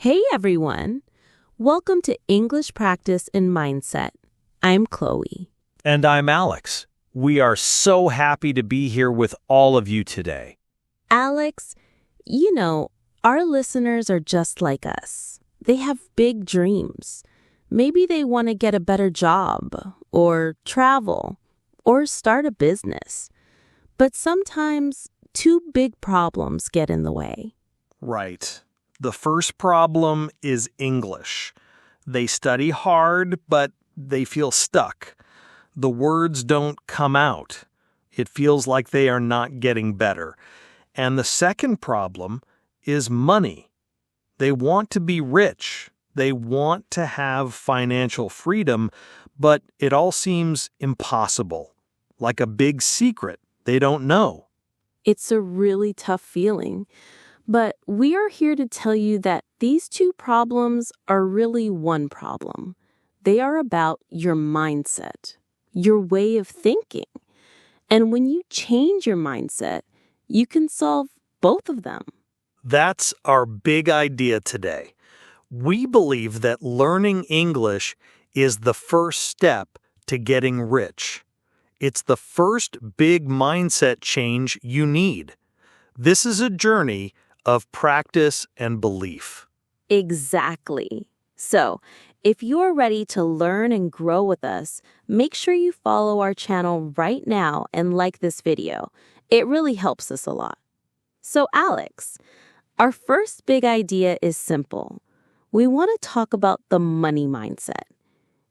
Hey everyone! Welcome to English Practice and Mindset. I'm Chloe. And I'm Alex. We are so happy to be here with all of you today. Alex, our listeners are just like us. They have big dreams. Maybe they want to get a better job, or travel, or start a business. But sometimes two big problems get in the way. Right. The first problem is English. They study hard, but they feel stuck. The words don't come out. It feels like they are not getting better. And the second problem is money. They want to be rich. They want to have financial freedom, but it all seems impossible, like a big secret they don't know. It's a really tough feeling. But we are here to tell you that these two problems are really one problem. They are about your mindset, your way of thinking. And when you change your mindset, you can solve both of them. That's our big idea today. We believe that learning English is the first step to getting rich. It's the first big mindset change you need. This is a journey of practice and belief. Exactly. So, if you're ready to learn and grow with us, make sure you follow our channel right now and like this video. It really helps us a lot. So, Alex, our first big idea is simple. We want to talk about the money mindset.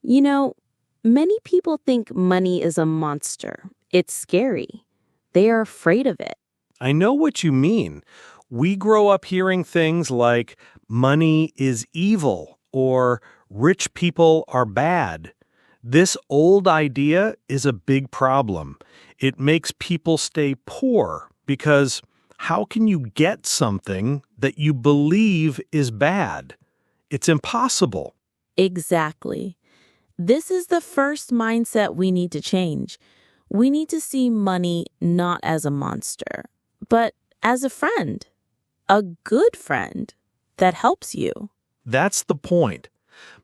Many people think money is a monster. It's scary. They are afraid of it. I know what you mean. We grow up hearing things like money is evil or rich people are bad. This old idea is a big problem. It makes people stay poor because how can you get something that you believe is bad? It's impossible. Exactly. This is the first mindset we need to change. We need to see money not as a monster, but as a friend. A good friend that helps you. That's the point.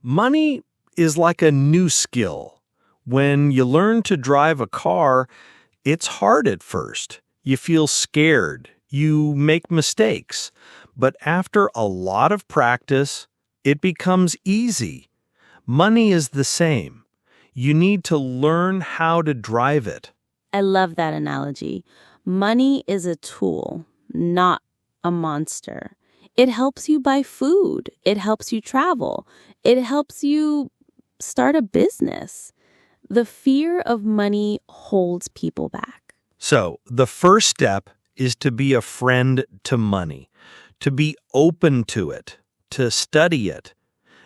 Money is like a new skill. When you learn to drive a car, it's hard at first. You feel scared. You make mistakes. But after a lot of practice, it becomes easy. Money is the same. You need to learn how to drive it. I love that analogy. Money is a tool, not a monster. It helps you buy food. It helps you travel. It helps you start a business. The fear of money holds people back. So, the first step is to be a friend to money, to be open to it, to study it.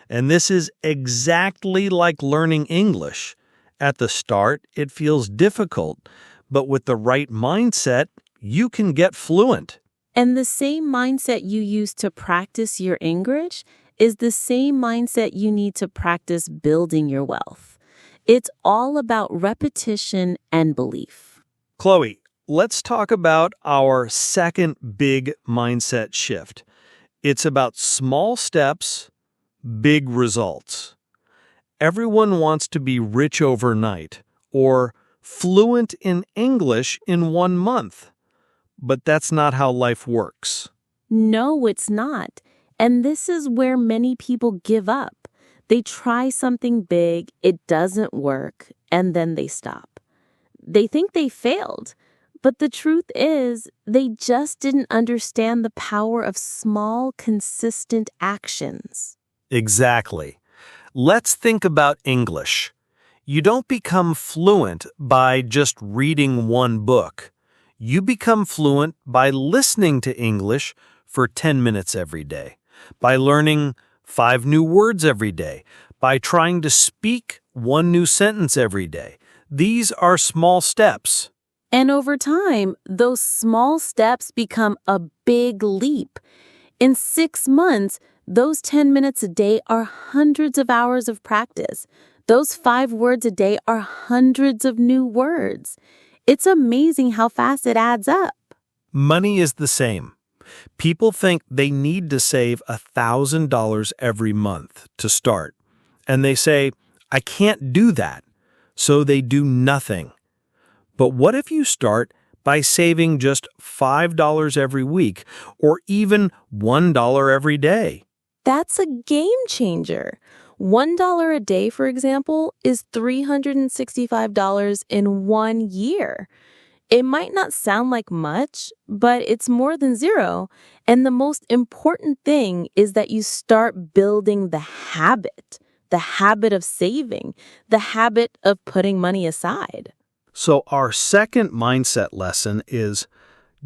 And this is exactly like learning English. At the start, it feels difficult, but with the right mindset, you can get fluent. And the same mindset you use to practice your English is the same mindset you need to practice building your wealth. It's all about repetition and belief. Chloe, let's talk about our second big mindset shift. It's about small steps, big results. Everyone wants to be rich overnight or fluent in English in 1 month. But that's not how life works. No, it's not. And this is where many people give up. They try something big, it doesn't work, and then they stop. They think they failed. But the truth is, they just didn't understand the power of small, consistent actions. Exactly. Let's think about English. You don't become fluent by just reading one book. You become fluent by listening to English for 10 minutes every day, by learning 5 new words every day, by trying to speak 1 new sentence every day. These are small steps. And over time, those small steps become a big leap. In 6 months, those 10 minutes a day are hundreds of hours of practice. Those 5 words a day are hundreds of new words. It's amazing how fast it adds up. Money is the same. People think they need to save $1,000 every month to start. And they say, I can't do that. So they do nothing. But what if you start by saving just $5 every week or even $1 every day? That's a game changer. $1 a day, for example, is $365 in 1 year. It might not sound like much, but it's more than zero. And the most important thing is that you start building the habit of saving, the habit of putting money aside. So our second mindset lesson is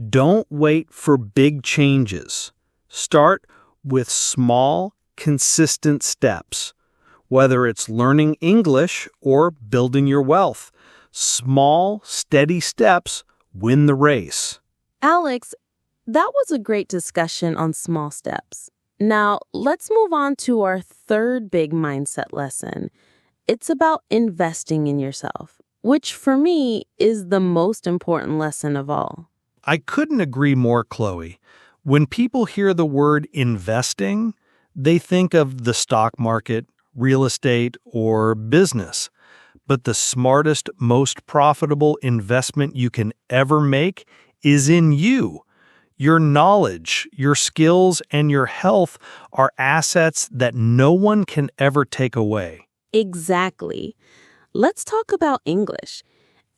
don't wait for big changes. Start with small, consistent steps. Whether it's learning English or building your wealth, small, steady steps win the race. Alex, that was a great discussion on small steps. Now, let's move on to our third big mindset lesson. It's about investing in yourself, which for me is the most important lesson of all. I couldn't agree more, Chloe. When people hear the word investing, they think of the stock market, real estate, or business. But the smartest, most profitable investment you can ever make is in you. Your knowledge, your skills, and your health are assets that no one can ever take away. Exactly. Let's talk about English.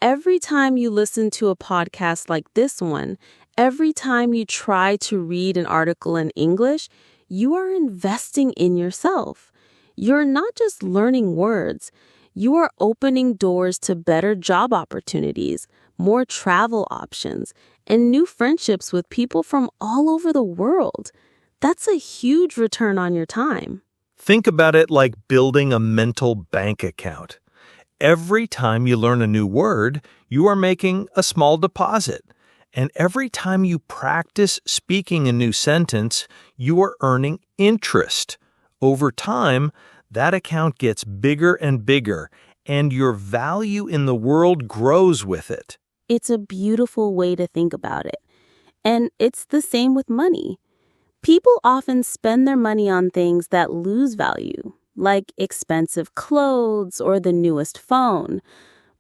Every time you listen to a podcast like this one, every time you try to read an article in English, you are investing in yourself. You're not just learning words. You are opening doors to better job opportunities, more travel options, and new friendships with people from all over the world. That's a huge return on your time. Think about it like building a mental bank account. Every time you learn a new word, you are making a small deposit. And every time you practice speaking a new sentence, you are earning interest. Over time, that account gets bigger and bigger, and your value in the world grows with it. It's a beautiful way to think about it. And it's the same with money. People often spend their money on things that lose value, like expensive clothes or the newest phone.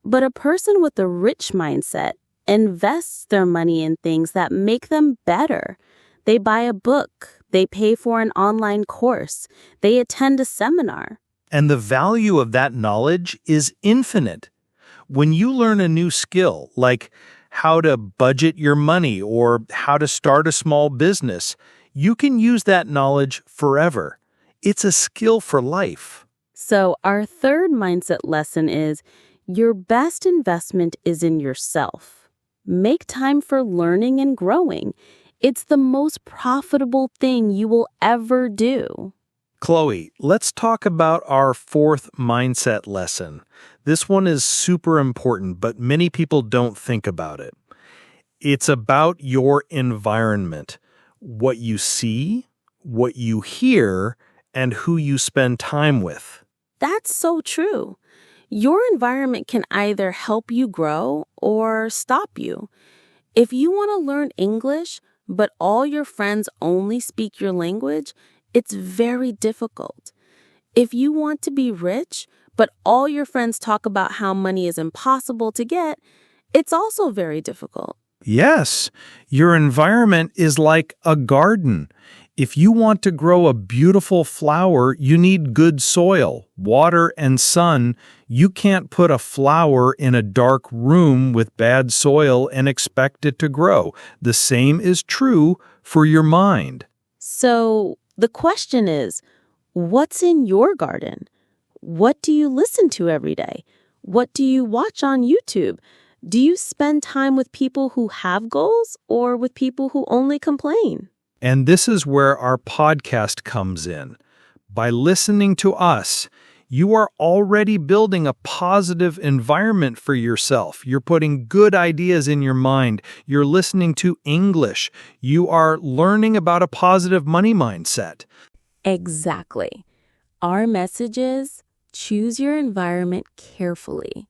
But a person with a rich mindset invests their money in things that make them better. They buy a book, they pay for an online course, they attend a seminar. And the value of that knowledge is infinite. When you learn a new skill, like how to budget your money or how to start a small business, you can use that knowledge forever. It's a skill for life. So our third mindset lesson is your best investment is in yourself. Make time for learning and growing. It's the most profitable thing you will ever do. Chloe, let's talk about our fourth mindset lesson. This one is super important, but many people don't think about it. It's about your environment, what you see, what you hear, and who you spend time with. That's so true. Your environment can either help you grow or stop you. If you want to learn English, but all your friends only speak your language, it's very difficult. If you want to be rich, but all your friends talk about how money is impossible to get, it's also very difficult. Yes, your environment is like a garden. If you want to grow a beautiful flower, you need good soil, water, and sun. You can't put a flower in a dark room with bad soil and expect it to grow. The same is true for your mind. So the question is, what's in your garden? What do you listen to every day? What do you watch on YouTube? Do you spend time with people who have goals or with people who only complain? And this is where our podcast comes in. By listening to us, you are already building a positive environment for yourself. You're putting good ideas in your mind. You're listening to English. You are learning about a positive money mindset. Exactly. Our message is choose your environment carefully.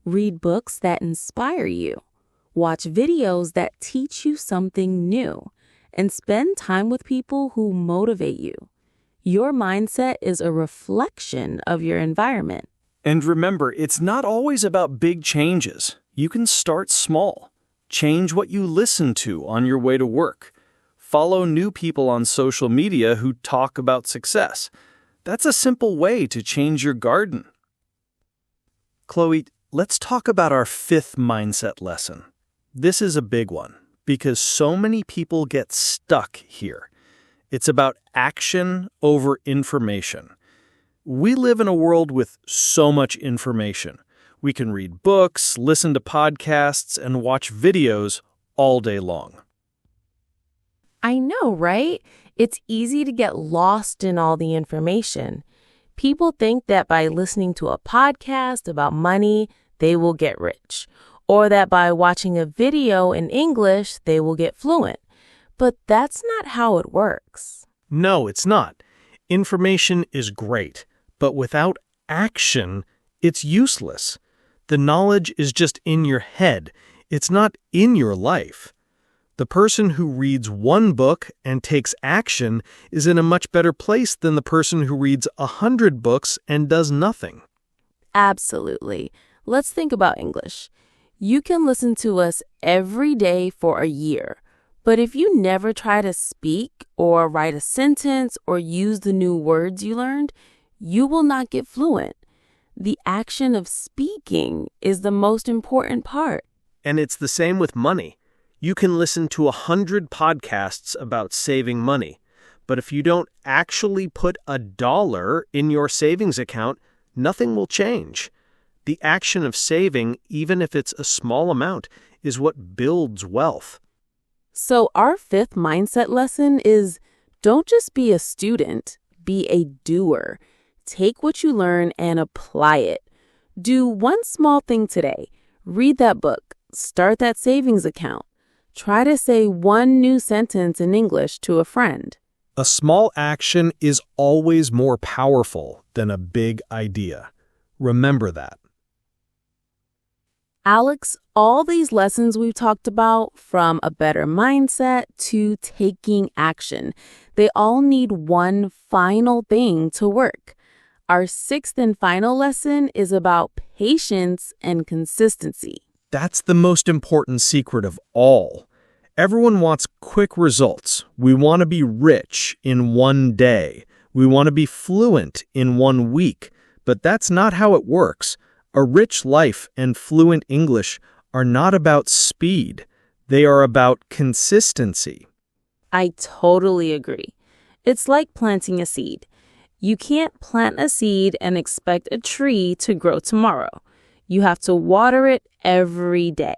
Read books that inspire you. Watch videos that teach you something new. and spend time with people who motivate you. Your mindset is a reflection of your environment. And remember, it's not always about big changes. You can start small. Change what you listen to on your way to work. Follow new people on social media who talk about success. That's a simple way to change your garden. Chloe, let's talk about our fifth mindset lesson. This is a big one because so many people get stuck here. It's about action over information. We live in a world with so much information. We can read books, listen to podcasts, and watch videos all day long. I know, right? It's easy to get lost in all the information. People think that by listening to a podcast about money, they will get rich, or that by watching a video in English, they will get fluent. But that's not how it works. No, it's not. Information is great, but without action, it's useless. The knowledge is just in your head. It's not in your life. The person who reads one book and takes action is in a much better place than the person who reads 100 books and does nothing. Absolutely. Let's think about English. You can listen to us every day for a year. But if you never try to speak or write a sentence or use the new words you learned, you will not get fluent. The action of speaking is the most important part. And it's the same with money. You can listen to 100 podcasts about saving money, but if you don't actually put $1 in your savings account, nothing will change. The action of saving, even if it's a small amount, is what builds wealth. So our fifth mindset lesson is don't just be a student, be a doer. Take what you learn and apply it. Do one small thing today. Read that book. Start that savings account. Try to say one new sentence in English to a friend. A small action is always more powerful than a big idea. Remember that. Alex, all these lessons we've talked about, from a better mindset to taking action, they all need one final thing to work. Our sixth and final lesson is about patience and consistency. That's the most important secret of all. Everyone wants quick results. We want to be rich in one day. We want to be fluent in 1 week. But that's not how it works. A rich life and fluent English are not about speed. They are about consistency. I totally agree. It's like planting a seed. You can't plant a seed and expect a tree to grow tomorrow. You have to water it every day.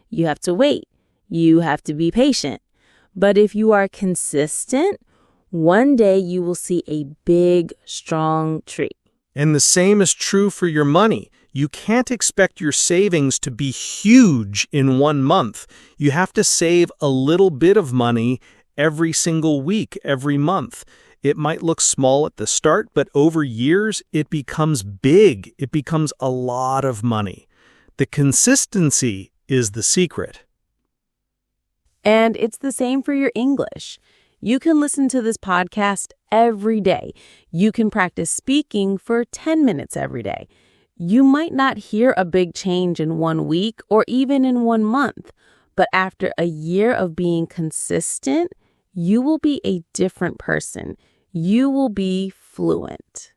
You have to wait. You have to be patient. But if you are consistent, one day you will see a big, strong tree. And the same is true for your money. You can't expect your savings to be huge in 1 month. You have to save a little bit of money every single week, every month. It might look small at the start, but over years, it becomes big. It becomes a lot of money. The consistency is the secret. And it's the same for your English. You can listen to this podcast every day. You can practice speaking for 10 minutes every day. You might not hear a big change in 1 week or even in 1 month, but after a year of being consistent, you will be a different person. You will be fluent.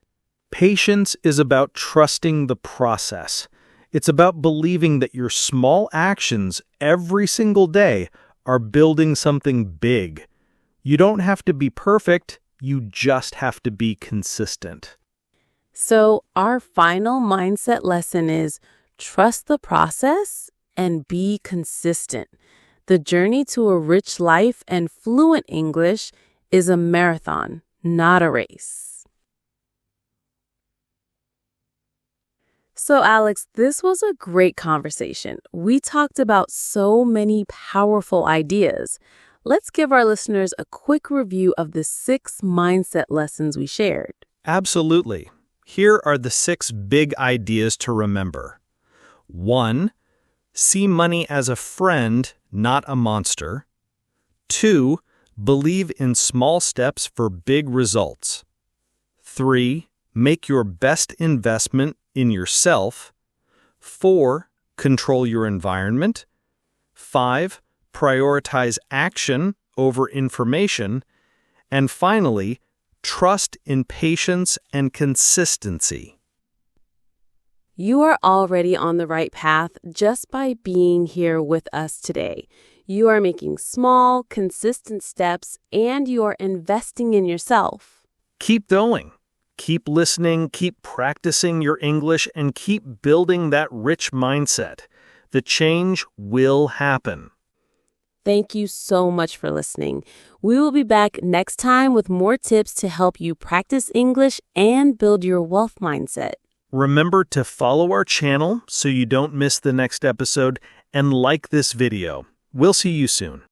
Patience is about trusting the process. It's about believing that your small actions every single day are building something big. You don't have to be perfect, you just have to be consistent. So our final mindset lesson is trust the process and be consistent. The journey to a rich life and fluent English is a marathon, not a race. So Alex, this was a great conversation. We talked about so many powerful ideas. Let's give our listeners a quick review of the 6 mindset lessons we shared. Absolutely. Here are the 6 big ideas to remember. 1. See money as a friend, not a monster. 2. Believe in small steps for big results. 3. Make your best investment in yourself. 4. Control your environment. 5. Prioritize action over information. And finally, trust in patience and consistency. You are already on the right path just by being here with us today. You are making small, consistent steps, and you are investing in yourself. Keep going. Keep listening, keep practicing your English, and keep building that rich mindset. The change will happen. Thank you so much for listening. We will be back next time with more tips to help you practice English and build your wealth mindset. Remember to follow our channel so you don't miss the next episode and like this video. We'll see you soon.